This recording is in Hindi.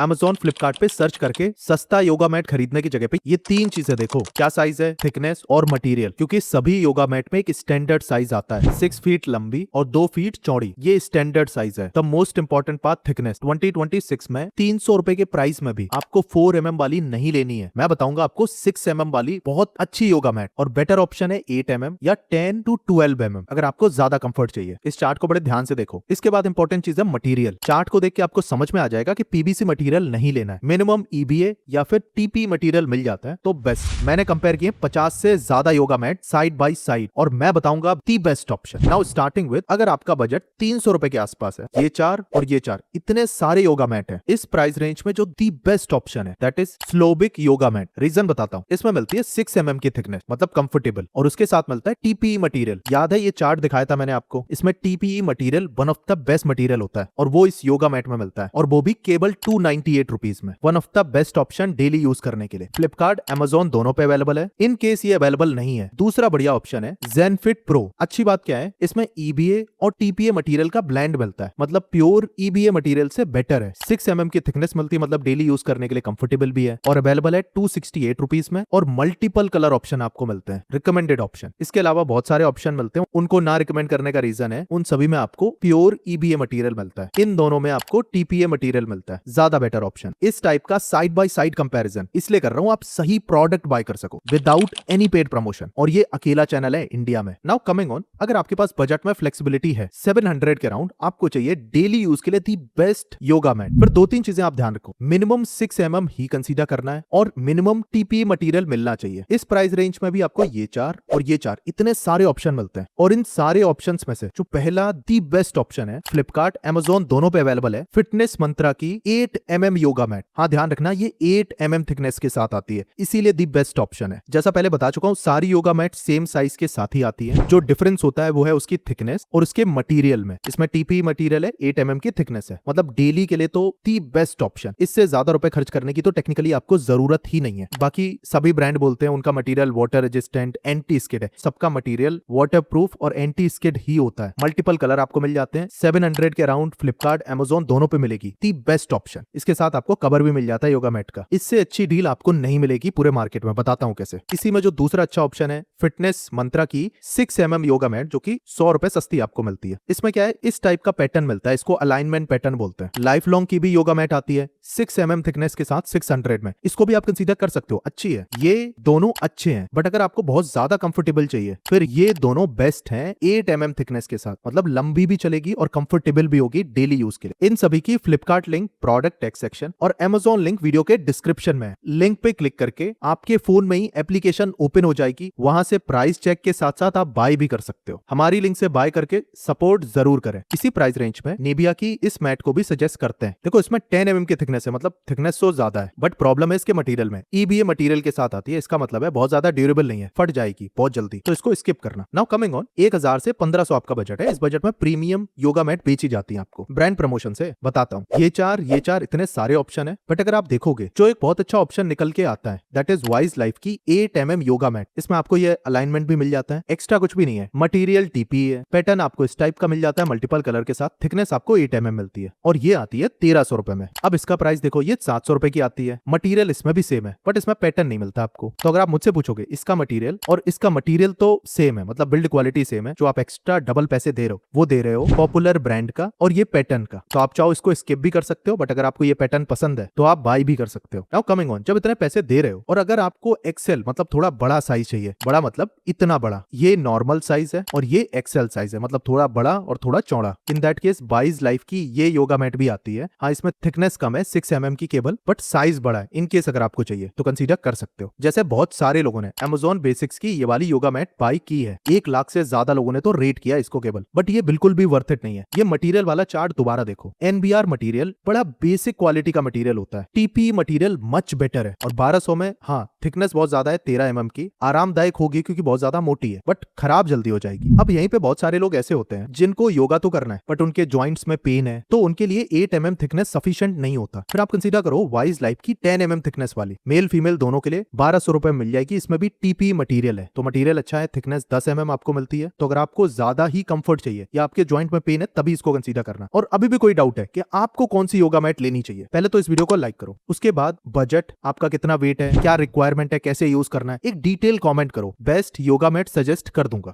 Amazon, फ्लिपकार्ट पे सर्च करके सस्ता योगा मैट खरीदने की जगह पे ये तीन चीजें देखो, क्या साइज है, थिकनेस और मटेरियल, क्योंकि सभी योगा मैट में एक स्टैंडर्ड साइज आता है। 6 फीट लंबी और 2 फीट चौड़ी, ये स्टैंडर्ड साइज है। The most important part, thickness. 2026 में 300 रुपए के प्राइस में भी आपको 4 mm वाली नहीं लेनी है। मैं बताऊंगा आपको 6 mm वाली बहुत अच्छी योगा मैट, और बेटर ऑप्शन है 8 mm या 10 to 12 mm अगर आपको ज्यादा कंफर्ट चाहिए। इस चार्ट को बड़े ध्यान से देखो। इसके बाद इंपॉर्टेंट चीज है मटेरियल। चार्ट को देख के आपको समझ में आ जाएगा कि पीवीसी मटेरियल नहीं लेना है। मिनिमम ईबीए या फिर टीपी मटेरियल मिल जाता है तो बेस्ट। मैंने कंपेयर किए 50 से ज्यादा yoga mat side by side, और मैं बताऊंगा the best option. Now starting with, अगर आपका बजट 300 रुपए के आसपास है, ये चार और ये चार, इतने सारे योगा मैट है इस प्राइस रेंज में, जो दी बेस्ट ऑप्शन है that is Slovic yoga mat. Reason बताता हूँ। इसमें मिलती है 6 mm की थिकनेस, मतलब कंफर्टेबल, और उसके साथ मिलता है टीपीई मटेरियल। याद है ये चार्ट दिखाया था मैंने आपको, इसमें TPE material one of the best material होता है, और वो इस योगा मैट में मिलता है, और वो भी केवल 298 रुपीज में। One of the best option daily use करने के लिए। फ्लिपकार्ट, Amazon दोनों पे अवेलेबल है। इन केस ये अवेलेबल नहीं है, दूसरा बढ़िया ऑप्शन है जेनफिट प्रो। अच्छी बात क्या है, इसमें ईबीए और टीपीए मटेरियल का ब्लेंड मिलता है, मतलब प्योर ईबीए मटेरियल से बेटर है। 6 mm की थिकनेस मिलती है, मतलब डेली यूज करने के लिए कंफर्टेबल भी है, और अवेलेबल है 268 रुपीज में, और मल्टीपल कलर ऑप्शन आपको मिलते हैं, रिकमेंडेड ऑप्शन। इसके अलावा बहुत सारे ऑप्शन मिलते हैं, उनको ना रिकमेंड करने का रीजन है उन सभी में आपको प्योर ईबीए मटेरियल मिलता है, इन दोनों में आपको टीपीए मटेरियल मिलता है, ज्यादा बेटर ऑप्शन। इस टाइप का साइड बाय साइड कंपैरिजन इसलिए कर रहा हूं आप सही प्रोडक्ट बाय कर सको विदाउट एनी पेड प्रमोशन, और ये अकेला चैनल है इंडिया में। नाउ कमिंग ऑन, अगर आपके पास बजट में फ्लेक्सिबिलिटी है 700 के अराउंड, आपको चाहिए डेली यूज के लिए दी बेस्ट योगा मैट, फिर दो तीन चीजें आप ध्यान रखो। मिनिमम 6 mm ही कंसीडर करना है, और मिनिमम टीपीए मटेरियल मिलना चाहिए। इस प्राइस रेंज में भी आपको ये चार और ये चार, इतने सारे ऑप्शन मिलते हैं, और इन सारे ऑप्शंस में से जो पहला दी बेस्ट ऑप्शन है, फ्लिपकार्ट, Amazon दोनों पे अवेलेबल है, फिटनेस मंत्रा की 8 mm योगा मैट। हाँ ध्यान रखना, ये 8 mm थिकनेस के साथ आती है, इसीलिए दी बेस्ट ऑप्शन है। जैसा पहले बता चुका हूं, सारी योगा मैट सेम साइज के साथ ही आती है, जो डिफरेंस होता है वो है उसकी थिकनेस और उसके मटेरियल में। इसमें टीपी मटेरियल है, 8 mm की थिकनेस है, मतलब डेली के लिए तो दी बेस्ट ऑप्शन। इससे ज्यादा रुपए खर्च करने की तो टेक्निकली आपको जरूरत ही नहीं है। बाकी सभी ब्रांड बोलते हैं उनका material water resistant, anti skid है, सबका मटेरियल वाटर प्रूफ और एंटी स्किड ही होता है। मल्टीपल कलर आपको मिल जाते हैं। 700 के अराउंड फ्लिपकार्ट, Amazon दोनों पे मिलेगी दी बेस्ट ऑप्शन। इसके साथ आपको कवर भी मिल जाता है योगा मैट का। इससे अच्छी डील आपको नहीं मिलेगी पूरे मार्केट में, बताता हूं कैसे। इसी में जो दूसरा अच्छा ऑप्शन है, फिटनेस मंत्रा की 6 mm योगा मैट, जो कि 100 रुपए सस्ती आपको मिलती है। इसमें क्या है, इस टाइप का पैटर्न मिलता है, इसको अलाइनमेंट पैटर्न बोलते हैं। लाइफ लॉन्ग की भी योगा मैट आती है 6 mm थिकनेस के साथ 600 में, इसको भी आप कंसीडर कर सकते हो, अच्छी है। ये दोनों अच्छे हैं, बट अगर आपको बहुत ज्यादा कंफर्टेबल चाहिए फिर ये दोनों बेस्ट हैं 8 mm थिकनेस के साथ, मतलब लंबी भी चलेगी और कंफर्टेबल भी होगी डेली यूज के लिए। इन सभी की Flipkart link product text section और Amazon लिंक वीडियो के डिस्क्रिप्शन में है। लिंक पे क्लिक करके आपके फोन में ही एप्लीकेशन ओपन हो जाएगी, वहां से प्राइस चेक के साथ साथ आप बाय भी कर सकते हो। हमारी लिंक से बाय करके सपोर्ट जरूर करें। इसी प्राइस रेंज में नेबिया की इस मैट को भी सजेस्ट करते हैं। देखो इसमें 10 mm की थिकनेस है, मतलब थिकनेस तो ज्यादा है, बट प्रॉब्लम है इसके मटेरियल में, ईबीए मटेरियल के साथ आती है, इसका मतलब है बहुत ज्यादा ड्यूरेबल नहीं है, फट जाएगी बहुत जल्दी, तो इसको स्किप करना। नाउ कमिंग ऑन, 1000 से 1500 आपका बजट है, इस बजट में प्रीमियम योगा मैट बेची जाती है आपको। ब्रांड प्रमोशन से बताता हूँ, ये चार इतने सारे ऑप्शन है, बट अगर आप देखोगे जो एक बहुत अच्छा ऑप्शन निकल के आता है दैट इज वाइज लाइफ की 8 mm योगा मैट। इसमें आपको ये अलाइनमेंट भी मिल जाता है, एक्स्ट्रा कुछ भी नहीं है, मटेरियल टीपी है, पैटर्न आपको इस टाइप का मिल जाता है मल्टीपल कलर के साथ, थिकनेस आपको 8 mm मिलती है, और ये आती है 1300 रुपए में। अब इसका प्राइस देखो, ये 700 रुपए की आती है, मटेरियल इसमें भी सेम है, बट इसमें पैटर्न नहीं मिलता आपको। तो अगर आप मुझसे पूछोगे इसका मटेरियल और इसका मटेरियल तो सेम है, मतलब बिल्ड क्वालिटी सेम है, जो आप एक्स्ट्रा डबल पैसे दे रहे हो वो दे रहे हो पॉपुलर ब्रांड का और ये पैटर्न का, तो आप चाहो इसको स्किप भी कर सकते हो, बट अगर आपको ये पैटर्न पसंद है तो आप बाय भी कर सकते हो। नाउ कमिंग ऑन, जब इतने पैसे दे रहे हो और अगर आपको एक्सेल मतलब थोड़ा बड़ा साइज चाहिए, बड़ा मतलब इतना बड़ा, ये नॉर्मल साइज है और ये एक्सेल साइज है, मतलब थोड़ा बड़ा और थोड़ा चौड़ा, in that case wise life की ये योगा मैट भी आती है। हाँ इसमें थिकनेस कम है 6 mm की केबल, बट साइज बड़ा है, इन केस अगर आपको चाहिए तो कंसीडर कर सकते हो। जैसे बहुत सारे लोगों ने Amazon बेसिक्स की ये वाली योगा मैट बाय की है, 1 लाख से ज्यादा लोगों ने तो रेट किया इसको केबल, बट ये बिल्कुल भी वर्थ इट नहीं है। ये मटेरियल वाला चार्ट दोबारा देखो, NBR मटेरियल बड़ा बेसिक क्वालिटी का मटेरियल होता है, टीपी मटेरियल मच बेटर है, और 1200 में हाँ थिकनेस बहुत ज्यादा है 13 mm की, आरामदायक होगी क्योंकि बहुत ज्यादा मोटी है, बट खराब जल्दी हो जाएगी। अब यहीं पे बहुत सारे लोग ऐसे होते हैं जिनको योगा तो करना है बट उनके जॉइंट्स में पेन है, तो उनके लिए 8 mm थिकनेस सफिशिएंट नहीं होता, फिर आप कंसीडर करो वाइज लाइफ की 10 mm थिकनेस वाली, मेल फीमेल दोनों के लिए 1200 रुपए मिल जाएगी। इसमें भी टीपी मटेरियल है, तो मटेरियल अच्छा है, थिकनेस 10 mm आपको मिलती है। तो अगर आपको ज्यादा ही कंफर्ट चाहिए या आपके जॉइंट में पेन है तभी इसको कंसीडर करना। और अभी भी कोई डाउट है कि आपको कौन सी योगा मैट लेनी चाहिए, चाहिए। पहले तो इस वीडियो को लाइक करो, उसके बाद बजट, आपका कितना वेट है, क्या रिक्वायरमेंट है, कैसे यूज करना है, एक डिटेल कमेंट करो। बेस्ट योगा मैट सजेस्ट कर दूंगा।